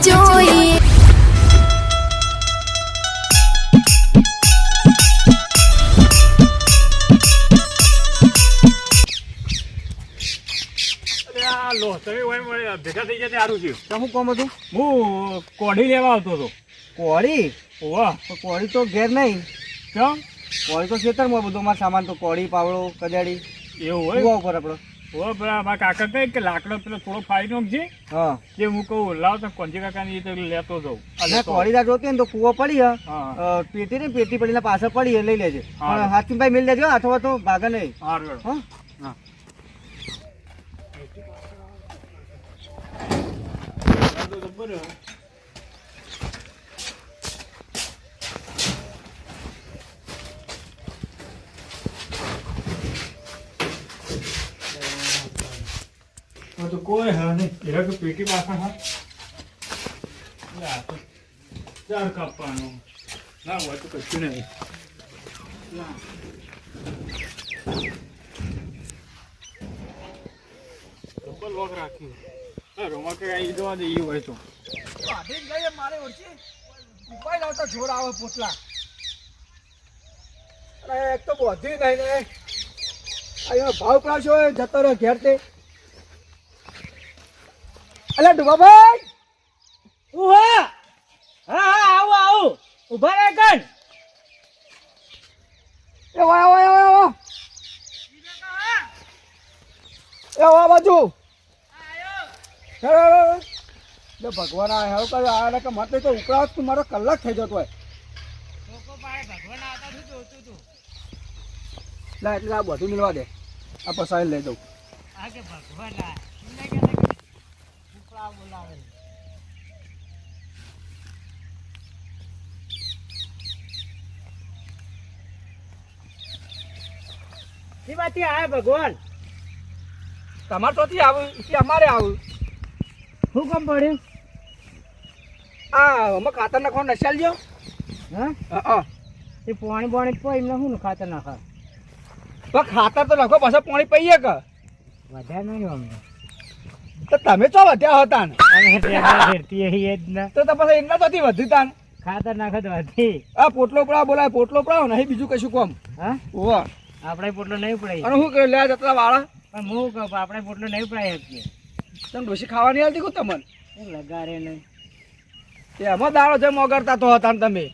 જોઈએ લો તમે ભેગા થઈ ગયા સારું છે. શું કામ હતું? હું કોઢી લેવા આવતો હતો. કોળી? વાહ, તો કોળી તો ઘેર નહીં. કેમ કોળી તો ખેતરમાં બધું મારો સામાન તો કોળી પાવડો કજાડી એવું હોય? કુવા ઉપર આપણો. ઓ બરા મારા કાકા કહે કે લાકડો પેલો થોડો ફાઈ નાખજે. હા જે હું કહું લાવ તો કોંજી કાકાની તો લેતો જાઉં. અને કોળી ના જોતી ને તો કુવો પડી હા. પેટી ને પેટી પડીને પાછળ પડી લઈ લેજે. હા. પણ હાથીભાઈ મિલ લેજો અથવા તો ભાગા નહીં. હારું હેડો. હા હા. તો કોઈ હા નહીં એરા તો પેટી પાછા હા ચાર કાપવાનું ના હોય તો કશું નહીં. ડબલ વોક રાખ્યું. હા રોમા કે આવી જવા દે એ હોય તો મારે ઓછી ઉપાય લાવતા જોર આવે પોટલા. અરે એક તો બોધી નહીં ને અહીંયા ભાવ કરાવશો જતો રહ્યો ઘેર તે. અલે ડુબાભાઈ હા હા આવું આવું ઉભા રહે કણ એ વાય વાય વાય વાય એ વા બાજુ લે ભગવાન આ હેરો કઈ આ કે મતે તો ઉકળાવ તું મારો કલાક થઈ જતો હોય. ભગવાન આવતા શું જોતું તું લા એટલે આ બધું મિલવા દે આ પસાઈ લઈ દઉં. આ કે ભગવાન આ બોલાવે ઈ બાતી આયા ભગવાન તમારે તોથી આવું કે અમારે આવું શું કામ પડ્યું આ અમે ખાતર નાખવાનું નશાલ જો. હા હા એ પાણી પાણી કોઈ એમને શું ખાતર નાખા તો ખાતર તો નાખો પાછા પાણી પીએ કે વધારે નહીં અમને તો તમે ચો વધ્યા હતા ને ફેરતી એ જ ના તો પછી એમના તોથી વધી તા ને. ખાતર નાખે તો વધી આ પોટલો પડાવ બોલાય પોટલો પડાવ નહીં બીજું કશું કોમ. હા ઓવા આપણે પોટલો નહીં પડાય અને શું કરે લે જતા વાળા પણ હું કહું આપણે પોટલો નહીં પડાય શકીએ તમે ડોસી ખાવાની આવતી કહું તમને એ લગારે નહીં એમાં દાડો છે મોગરતા તો હતા ને તમે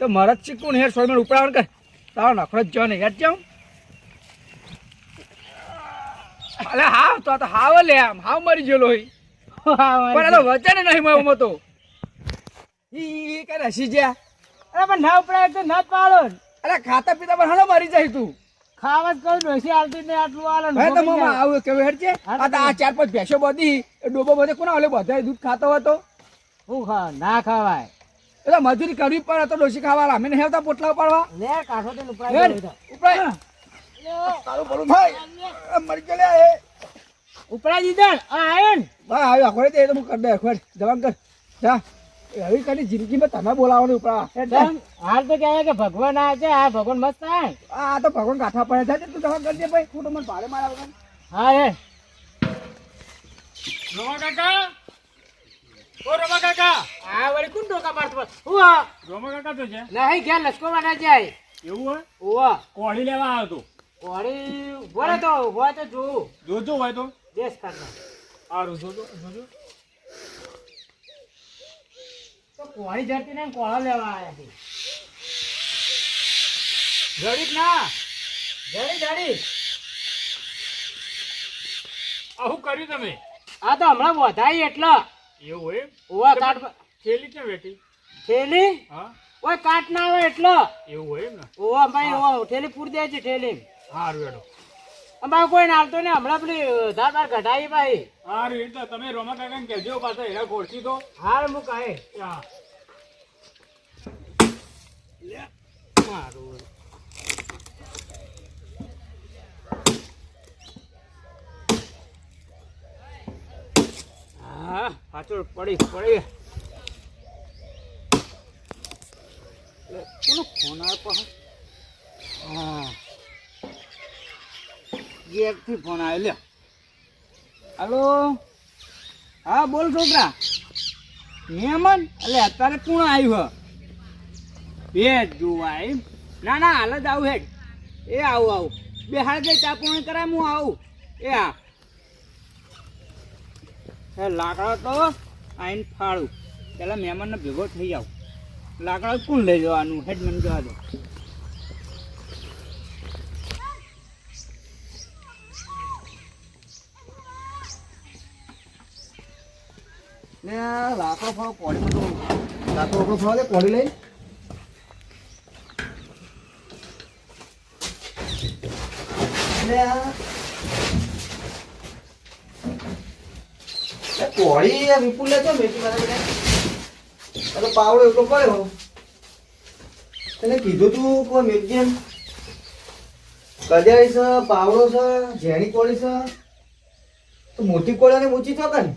તો મરદ ચીકું હેર સોય મિનિટ ઉપડાવણ કર તારો નખરો જ જો ને યાદ જાઉં. અલે હાવ તો હાવ લે આમ હાવ મરી ગયેલો હોય પણ આ તો વચન નહીં મળ્યું તો ઈ કઈ રસી જ્યાં. અરે પણ ના પડાય તો ના પાડો અરે ખાતા પીતા પણ હલો મરી જાય તું. ખાવા જ કહું ડોસી આલતી ને આટલું આલે હે તો મામા આવું કેવું હેડ છે આ તો આ 4-5 ભેંસો બધી એ ડોબો બધે કોના ઓલે બધા દૂધ ખાતો હતો. શું ખા ના ખવાય એટલે મજૂરી કરવી પડે તો ડોસી ખાવા અમે નહીં આવતા પોટલા પાડવા. લે કાઠો તે હેડ, ઉપરાય ઉપરાય તારું બોલું ભાઈ મરી ગયો લે એ ઉપરાય દીધા આ આયો ને ભાઈ આવ્યો આખો તે તો હું કરી દે આખો જવાન કર જા એવી કદી જિંદગીમાં તમે બોલાવવાનું ઉપરા હાલ તો કહેવાય કે ભગવાન આ છે આ ભગવાન મસ્ત આવે આ તો ભગવાન કાઠા પડે છે તું જવાન કરી દે ભાઈ ખોટું મને ભારે મારા વગર. હા રે રોમા કાકા, ઓ રોમા કાકા, આ વળી કોણ ડોકા મારતો હું હા રોમા કાકા તો છે નહીં ઘેર લસકો વાના જાય એવું હોય? ઓવા કોળી લેવા આવ્યો તો. કોળી બોલે તો હોય તો જોઉં જોજો હોય તો દેશ કરના સારું જોજો જોજો. તો કોળી જતી ને કોળા લેવા આવ્યા છે જડીક ના જડી આવું કર્યું તમે? આ તો હમણાં વધાઈ એટલે એવું હોય? ઓવા કાટ થેલી કેમ વેટી? થેલી હા ઓય કાટ ના આવે એટલે એવું હોય એમ ને? ઓવા ભાઈ ઓવા થેલી પૂરી દે છે થેલી સારું હેડો. અમારે કોઈ નાલતો ને હમણાં પેલી ધાર બાર ઘટાઈ ભાઈ સારું એ તો તમે રોમા કાકાને કહેજો પાછા એના ખોરશી તો. હાર હું કહે હા. મારું હા પાછળ પડી કોનો ફોન આવ્યો હા ગેરથી ફોન આવ્યો લ્યો. હાલો હા બોલ છોકરા મહેમાન એટલે અત્યારે કોણ આવ્યું હે બે જોવા એમ ના ના હાલ જ આવું હેડ એ આવું બે હાલ ગઈ ચા પાણી કરાય હું આવું એ હા લાકડા તો આઈને ફાળું પેલા મહેમાનને ભેગો થઈ જાવ લાકડા કોણ લઈ જવાનું હેડ મને જવા દો ને લાકડો ફાળો કોળી તો લાકડો ફાળો કોળી લઈ કોળી વિપુલ લેતો મેથી મારા પાવડો એટલો પડ્યો તને કીધું તું કોઈ મેઘ્યમ કજાઈ છે પાવડો છે ઝેણી કોળી છે તો મોટી કોળી ને ઊંચી ચોકન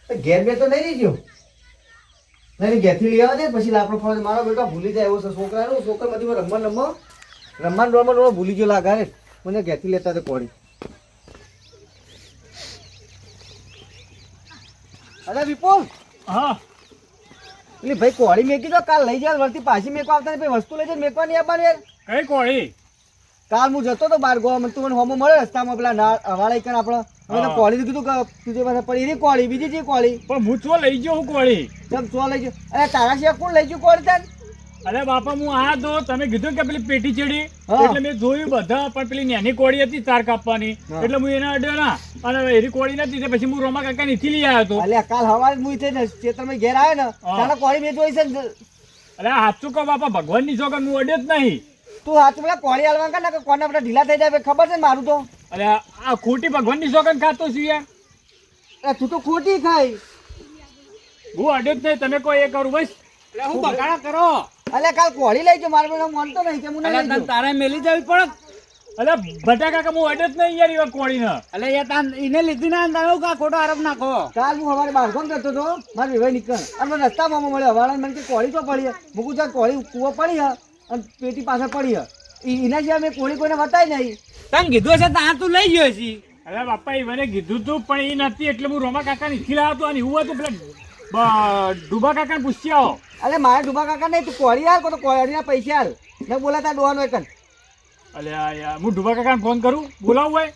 ઘેર બે તો નહીં ગયો નહીં ઘેરથી લઈ આવવા દે પછી લાકડો ફળ મારો બેટો ભૂલી જાય એવો છે છોકરાનો છોકરામાંથી રમવા ભૂલી ગયો લાગે રે મને ઘેરથી લેતા તે કોળી અરે વિપુલ હા એટલે ભાઈ કોળી મેકી તો કાલ લઈ જાય વળતી પાછી મેકવા આવતા ને વસ્તુ લઈ જાય મેકવા નહીં આવવાની યાર કઈ કોળી કાલ હું જતો તો બાર ગોવા તું મને હોમો મળે રસ્તામાં પેલા હવાળા કણ આપણો હવે તો કોળી કીધું કે તુજે પાસે પડી એની કોળી બીજી જે કોળી પણ હું ચો લઈ ગયો હું કોળી ચમ ચો લઈ ગયો અરે તારા સિવાય કોણ લઈ ગયું કોળી તાર અરે બાપા હું આ તો તમે કીધું કે પેલી પેટી ચડી હા. એટલે મેં જોયું બધા પણ પેલી નાની કોળી હતી તાર કાપવાની હા. એટલે હું એને અડ્યો ના અને એરી કોળી નથી એટલે પછી હું રોમા કાકા નીથી લઈ આવ્યો હતો અલ્યા કાલ હવારે મુઈ થઈને ખેતરમાં ઘેર આવ્યો ને હા. તારા કોળી મેં જોઈ છે ને. અરે સાચું કહો બાપા ભગવાનની સોગંદ હું અડ્યો જ નહીં તું હાથ પેલા કોળી હાલવા કર ને કે કોના બધા ઢીલા થઈ જાય ખબર છે ને મારું તો અરે આ ખોટી ભગવાનની સોગંદ ખાતો છું યાર અરે તું તો ખોટી ખાઈ હું અડ્યો જ નહીં તમે કોઈ એ કરું બસ એટલે હું બગાડા કરો અલ્યા કાલ કોળી લઈ ગયો મારો બેટો માનતો નહીં કે હું નહીં લઈ ગયો. તારે મેલી જવી પડે અરે બટાકા હું અડ્યો જ નહીં યાર એવા કોળીને એટલે એ તાન એને લીધી ના તમે કા ખોટો આરોપ નાખો કાલ હું હવારે બારગામ કરતો હતો મારે વિવાહ નીકળ અને મને રસ્તામાં મળ્યો હવારે મને કે કોળી તો પડી હે. મૂકું ચાલ કોળી કૂવો પડી હે અને પેટી પાછળ પડી હે. એના સિવાય મેં કોળી કોઈને બતાવી નહીં તને કીધું છે ત્યાં તું લઈ ગયો છે અરે બાપા એ મને કીધું તું પણ એ નથી એટલે હું રોમા કાકા નીથી લાવ્યો હતો અને એવું હતું પેલા ડુબા કાકા પૂછ્યા આવો અરે મારે ડુબા કાકા નહીં તું કોળી હાલ તો કોળીના પૈસા હાલ ને બોલાતા ડોવાનો એક અલે યાર હું ડુબા કાકાને ફોન કરું બોલાવું હોય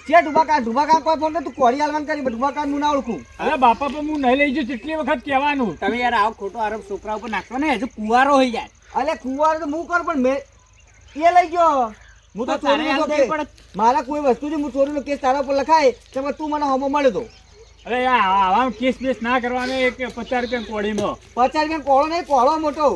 છે ડુબા કાકા કોઈ ફોન કર તું કોળી હાલવાન કરી ડુબા કાકા હું ના ઓળખું અરે બાપા પણ હું નહીં લઈ જઉં કેટલી વખત કહેવાનું તમે યાર આવો ખોટો આરોપ છોકરા ઉપર નાખો ને હજુ કુવારો હોય જાય અલે કુંવાર તો હું કર પણ મેં એ લઈ ગયો હું તો ચોરીનો કેસ મારા કોઈ વસ્તુ છે હું ચોરીનો કેસ તારા ઉપર લખાય તો તું મને હોમો મળ્યો તો અરે યાર આવા કેસ બેસ ના કરવાનો એક 50 રૂપિયા કોળીમાં 50 રૂપિયા કોળો નહીં કોળો મોટો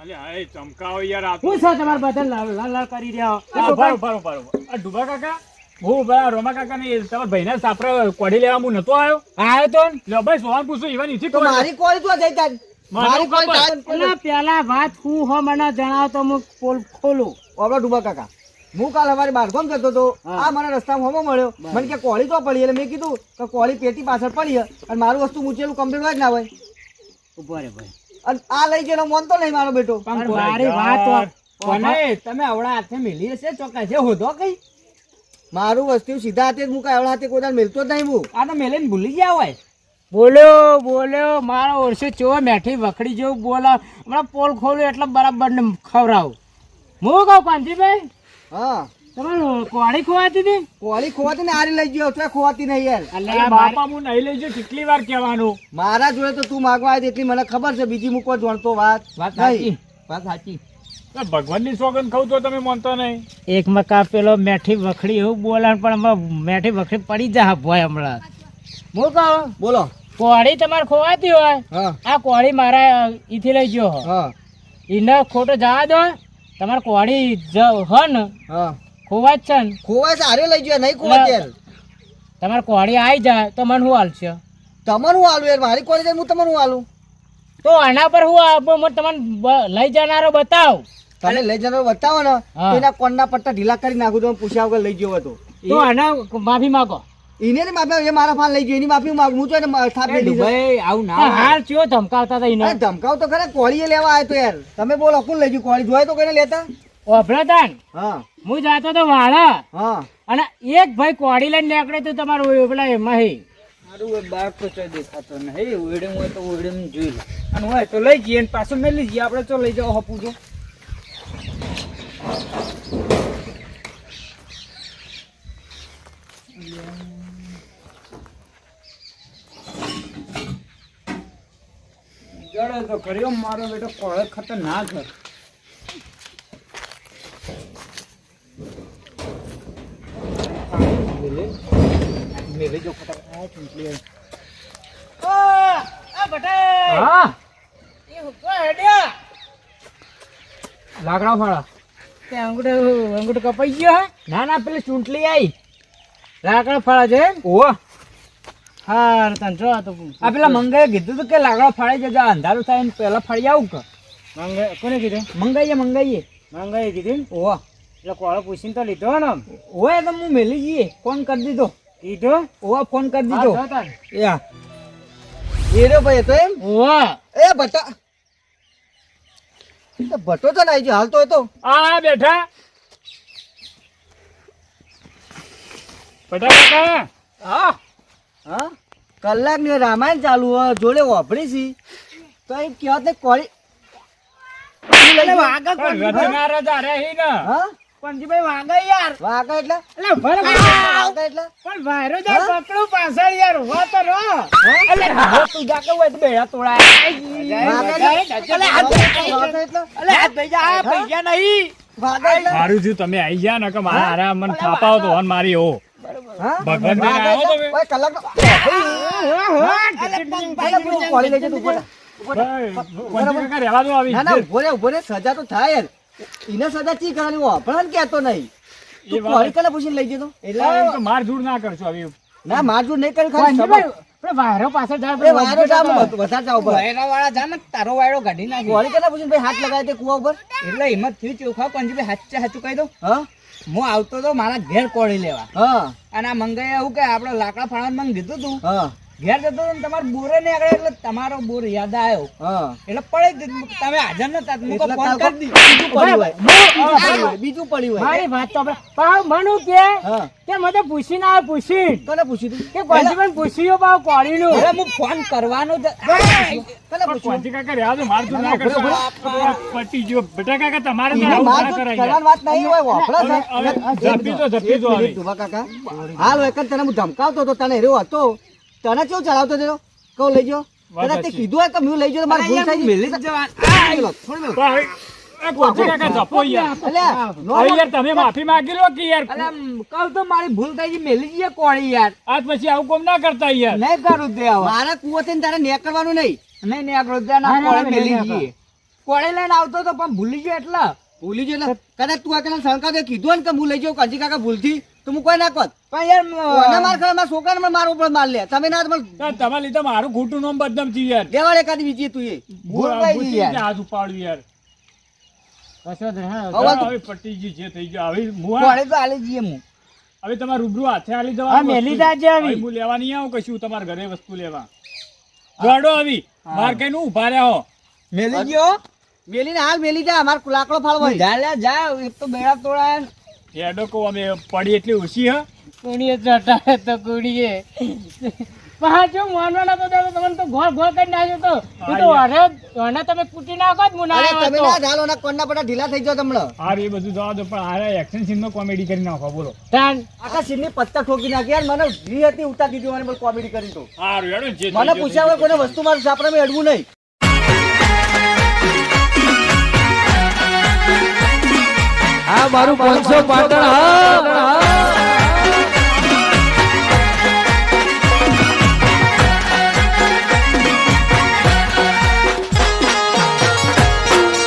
અલે આ ચમકાવો યાર આ હું છે તમારા બધા લાલ કરી રહ્યા બરો આ ડુબા કાકા હું બરા રોમા કાકા ને તમારા ભાઈના સાપરા કોડી લેવા હું નતો આવ્યો તો લે ભાઈ સોવાન પૂછો ઈવા નીથી તો મારી કોળી તો જઈ તાર મારી કોળી પેલા વાત હું હો મને જણાવ તો હું પોલ ખોલું ઓબળો ડુબા કાકા હું કાલ અમારી બારગામ કરતો હતો આ મને રસ્તામાં હોમો મળ્યો મને કે કોળી તો પડી એટલે મેં કીધું કે કોળી પેટી પાછળ પડી છે અને મારું વસ્તુ મૂચેલું કમ્પ્લીટ હોય જ ના હોય ઉભો રે ભાઈ અને આ લઈ ગયેલો મોનતો નહીં મારો બેટો પણ મારી વાત કોને તમે આવડા હાથે મેલી હશે ચોક્કસ છે હોધો કઈ મારું વસ્તુ સીધા હાથે જ મૂકા એવડા હાથે કોઈ દાડો મેલતો જ નહીં હું આ તો મેલીને ભૂલી ગયા હોય બોલ્યો મારો ઓરસો ચો મેઠી વખડી જેવું બોલા હમણાં પોલ ખોલું એટલે બરાબર ને ખવડાવું હું કહું કાંજીભાઈ હા તમારે કોળી ખોવાતી હતી કોળી ખોવાતી ને આરી લઈ ગયો તો ખોવાતી નહીં યાર અરે બાપા હું નહીં લઈ જઉં કેટલી વાર કહેવાનું મારા જોડે તો તું માગવા આવી એટલી મને ખબર છે બીજી મૂકો જાણતો વાત સાચી વાત સાચી ભગવાનની સોગંદ ખાવ તો તમે માનતો નહીં એક મકા પેલો મેઠી વખડી એવું બોલા પણ હમણાં મેઠી વખડી પડી જા ભોય હમણાં હું કહું બોલો કોળી તમારે ખોવાતી હોય હા આ કોળી મારા ઈથી લઈ ગયો હા એને ખોટો જવા દો તમારે કોળી હ ને હા ખોવા જ છે ને ખોવાય છે આરે લઈ ગયો નહીં ખોવાતી યાર તમારે કોળી આવી જાય તો મને શું હાલશે તમારું હું આલું યાર મારી કોળી જાય હું તમારું હું આલું તો આના પર હું આપો તમને લઈ જનારો બતાવ તમે લઈ જનારો બતાવો ને તો એના કોણના પટ્ટા ઢીલા કરી નાખું તો પૂછ્યા વગર લઈ ગયો હતો તો આના માફી માંગો એને ને માફી એ મારા ફાન લઈ ગયો એની માફી માંગુ હું તો એને થાપ દઈ દીધો આવું હાલ ચિયો ધમકાવતા હતા એને અરે ધમકાવ તો ખરા કોળીએ લેવા આવ્યો તો યાર તમે બોલો કોણ લઈ ગયું કોળી જોય તો કોઈને લેતા ઓભળતાન હા હું જાતો તો વાળા હા અને એક ભાઈ કોડી લઈને નીકળે તો તમારું પેલા એમાં મારું એ બાર તો ચોય દેખાતો નહીં ઓયડે હોય તો ઓયડે જોઈ લે અને હોય તો લઈ જઈએ અને પાછું મેલી જઈએ આપણે તો લઈ જાઓ હપુજો જડે તો કર્યો મારો બેટો કોળે ખતરનાક હતો. મેલે જો ખતરનાક ચૂંટલી હા એ હુક્કો હેડ્યા લાકડા ફાળા તે અંગૂઠો કપાઈ ગયો હે ના ના પેલી ચૂંટલી આવી લાકડા ફાળા છે એમ? ઓવા હા તને જો આ તો આ પેલા મંગાએ કીધું તું કે લાકડા ફાળી જજો અંધારું થાય ને પેલા ફાળી આવું કે મંગાઈ કોને કીધું મંગાઈએ મંગાઈ કીધું ઓવા એટલે કોળો પૂછીને તો લીધો ને આમ. ઓય તો હું મેલી જઈએ ફોન કરી દીધો કીધો ઓવા ફોન કરી દીધો હા, તાર. યા એ રહ્યો ભાઈ તો એમ ઓવા એ ભટ્ટા એ ભટ્ટો તો નાઈ ગયો હાલ તો એ તો આ બેઠા પટા હા હા કલાક ની રામાયણ ચાલુ હોય જોડે વાપરી છી તો એ કહેવત ને કોળી વાગા રથનાર જ આ રહી ને હા પંજીભાઈ વાગા યાર વાગા એટલે એટલે ભર વાગા એટલે પણ વાયરો જાય હા? પકડું પાછળ યાર હો તો રો એટલે હવે તું જા કે હોય તો બેડા તોડાય વાગા એટલે વાગા એટલે અલે આ પૈસા આ પૈસા નહીં વાગા એટલે મારું થયું તમે આવી ગયા ને કે મારા હારા મને થાપાવો તો હોન મારી હો હા ભગવાન ને વાગા આવો એટલે તમે ઓય કલાક કોળી લઈ જતો ઉભો રહે. પંચી કાકા રહેવા દો આવી ના ના ઉભો રે સજા તો થાય યાર એને સજા ચી કરવાની વાપરણ કહેતો નહીં એ તું વાત. કોળી કને પૂછીને લઈ જતો એટલે એમ તો માર ધૂળ ના કરશો આવી ના મારજૂર નહીં કરી ખાલી પંજીભાઈ આપણે વાયરો પાછળ જાય એ વાયરો છે આમ વધારે જાવ ઉપર વાયરા વાળા જા ને તારો વાયરો કાઢી નાખી કોળી કને પૂછીને ભાઈ હાથ લગાવે તે કુવા ઉપર એટલે હિંમત થયું ચોખા પંજીભાઈ હાચે હાચું કહી દઉં હા હું આવતો તો મારા ઘેર કોળી લેવા હા અને આ મંગાઈ એવું કે આપણે લાકડા ફાળવાનું મને કીધું તું હા ઘેર જતો તો ને તમારો બોરે ને આગળ એટલે તમારો બોર યાદ આવ્યો હા એટલે પડી દીધું તમે હાજર નતા તો મુકો એટલે ફોન તાર કરી દીધું બીજું પડ્યું હોય મારી વાત તો આપણે પાવ મનું કે હા કે મને પૂછીને આવે પૂછી કોને પૂછ્યું તું કે પંજીભાઈ પૂછ્યો પાવ કોળીનું હવે હું ફોન કરવાનો જ કોને પૂછ્યું પંચી કાકા રહેવા દો માર ધૂળ ના કરશો પટી ગયો બેટા કાકા તમારે તો એને આવું માર ના તો કરાય કરવાની વાત નહીં હોય વાપરા છે હવે જપી તો જપી એક દો મિનિટ હવે તું કાકા હાલ એક જ તને હું ધમકાવતો હતો તને રહ્યો હતો તને કેવું ચલાવતો હતો કહું લઈ જાઓ વાત કદાચ તે સાચી. કીધું હોય કે હું લઈ જાઉં તો મારી ભૂલ થઈ મેલી જ જવાનું થોડી તો હવે એ પંચી કાકા જપો યાર હવે યાર તમે માફી માંગી લો કે યાર અલા કહું તો મારી ભૂલ થઈ ગઈ મેલી જઈએ કોળી યાર આજ પછી આવું કોમ ના કરતા યાર નહીં કરું તે હવે મારા કુવાથી તારે નેક કરવાનું નહીં નહીં નહીં આગળ ત્યાં ના ના, ના, કોળી મેલી નહીં, જઈએ કોળી લઈને આવતો તો પણ ભૂલી ગયો એટલે ભૂલી ગયો એટલે કદાચ તું આ કદાચ શંકા દે કીધું હોય ને કે હું લઈ જાઉં કંજી કાકા ભૂલથી તો હું કોઈ ના કહત પણ યાર કોને માર ખરા મારા છોકરાને પણ મારો ઉપર માર લે તમે ના તો મને તમારા લીધે મારું ખોટું નામ બદનામ થયું યાર દેવાળ એકાદી બીજી તું એ ભૂલ થઈ ગઈ યાર. હાથ ઉપાડ્યું યાર કશો તો હા હવે હવે પટી ગઈ જે થઈ ગયું હવે હું કોળી તો આલી જઈએ હું હવે તમારે રૂબરૂ હાથે આલી હા, જવાનું મેલી વસ્તુ. જાજે આવી. હવે હું લેવા નહીં આવું કશું તમારા ઘરે વસ્તુ લેવા દોડો આવી માર કઈ નું ઉભા રહ્યા હો મેલી ગયો મેલીને હાલ મેલી જા અમાર લાકડો ફાળવો હોય. જા લે જા એક તો બેડા તોડાય એડો કહું અમે પડી એટલી ઓછી હ કુડીએ ચટાડે તો કુડીએ પાછો માનવાના તો તમને તો ઘોર ઘોર કરી નાખ્યો તો એ તો વારે તમે કૂટી નાખો જ મુના અરે તમે આવ્યો ના હતો. ઝાલો ના કોણના પટા ઢીલા થઈ જાઓ તમને હાર એ બધું જવા દો પણ હારે એક્શન સીન માં કોમેડી કરી નાખો બોલો તાન આખા સીનની પત્તા ઠોકી નાખી યાર મને જી હતી ઉતા દીધી મને બોલ કોમેડી કરી તો હારું હેડો જે મને પૂછ્યા હોય કોઈને વસ્તુ મારું સાપડા મેં અડવું નહીં આ મારું 500 પાટણ હા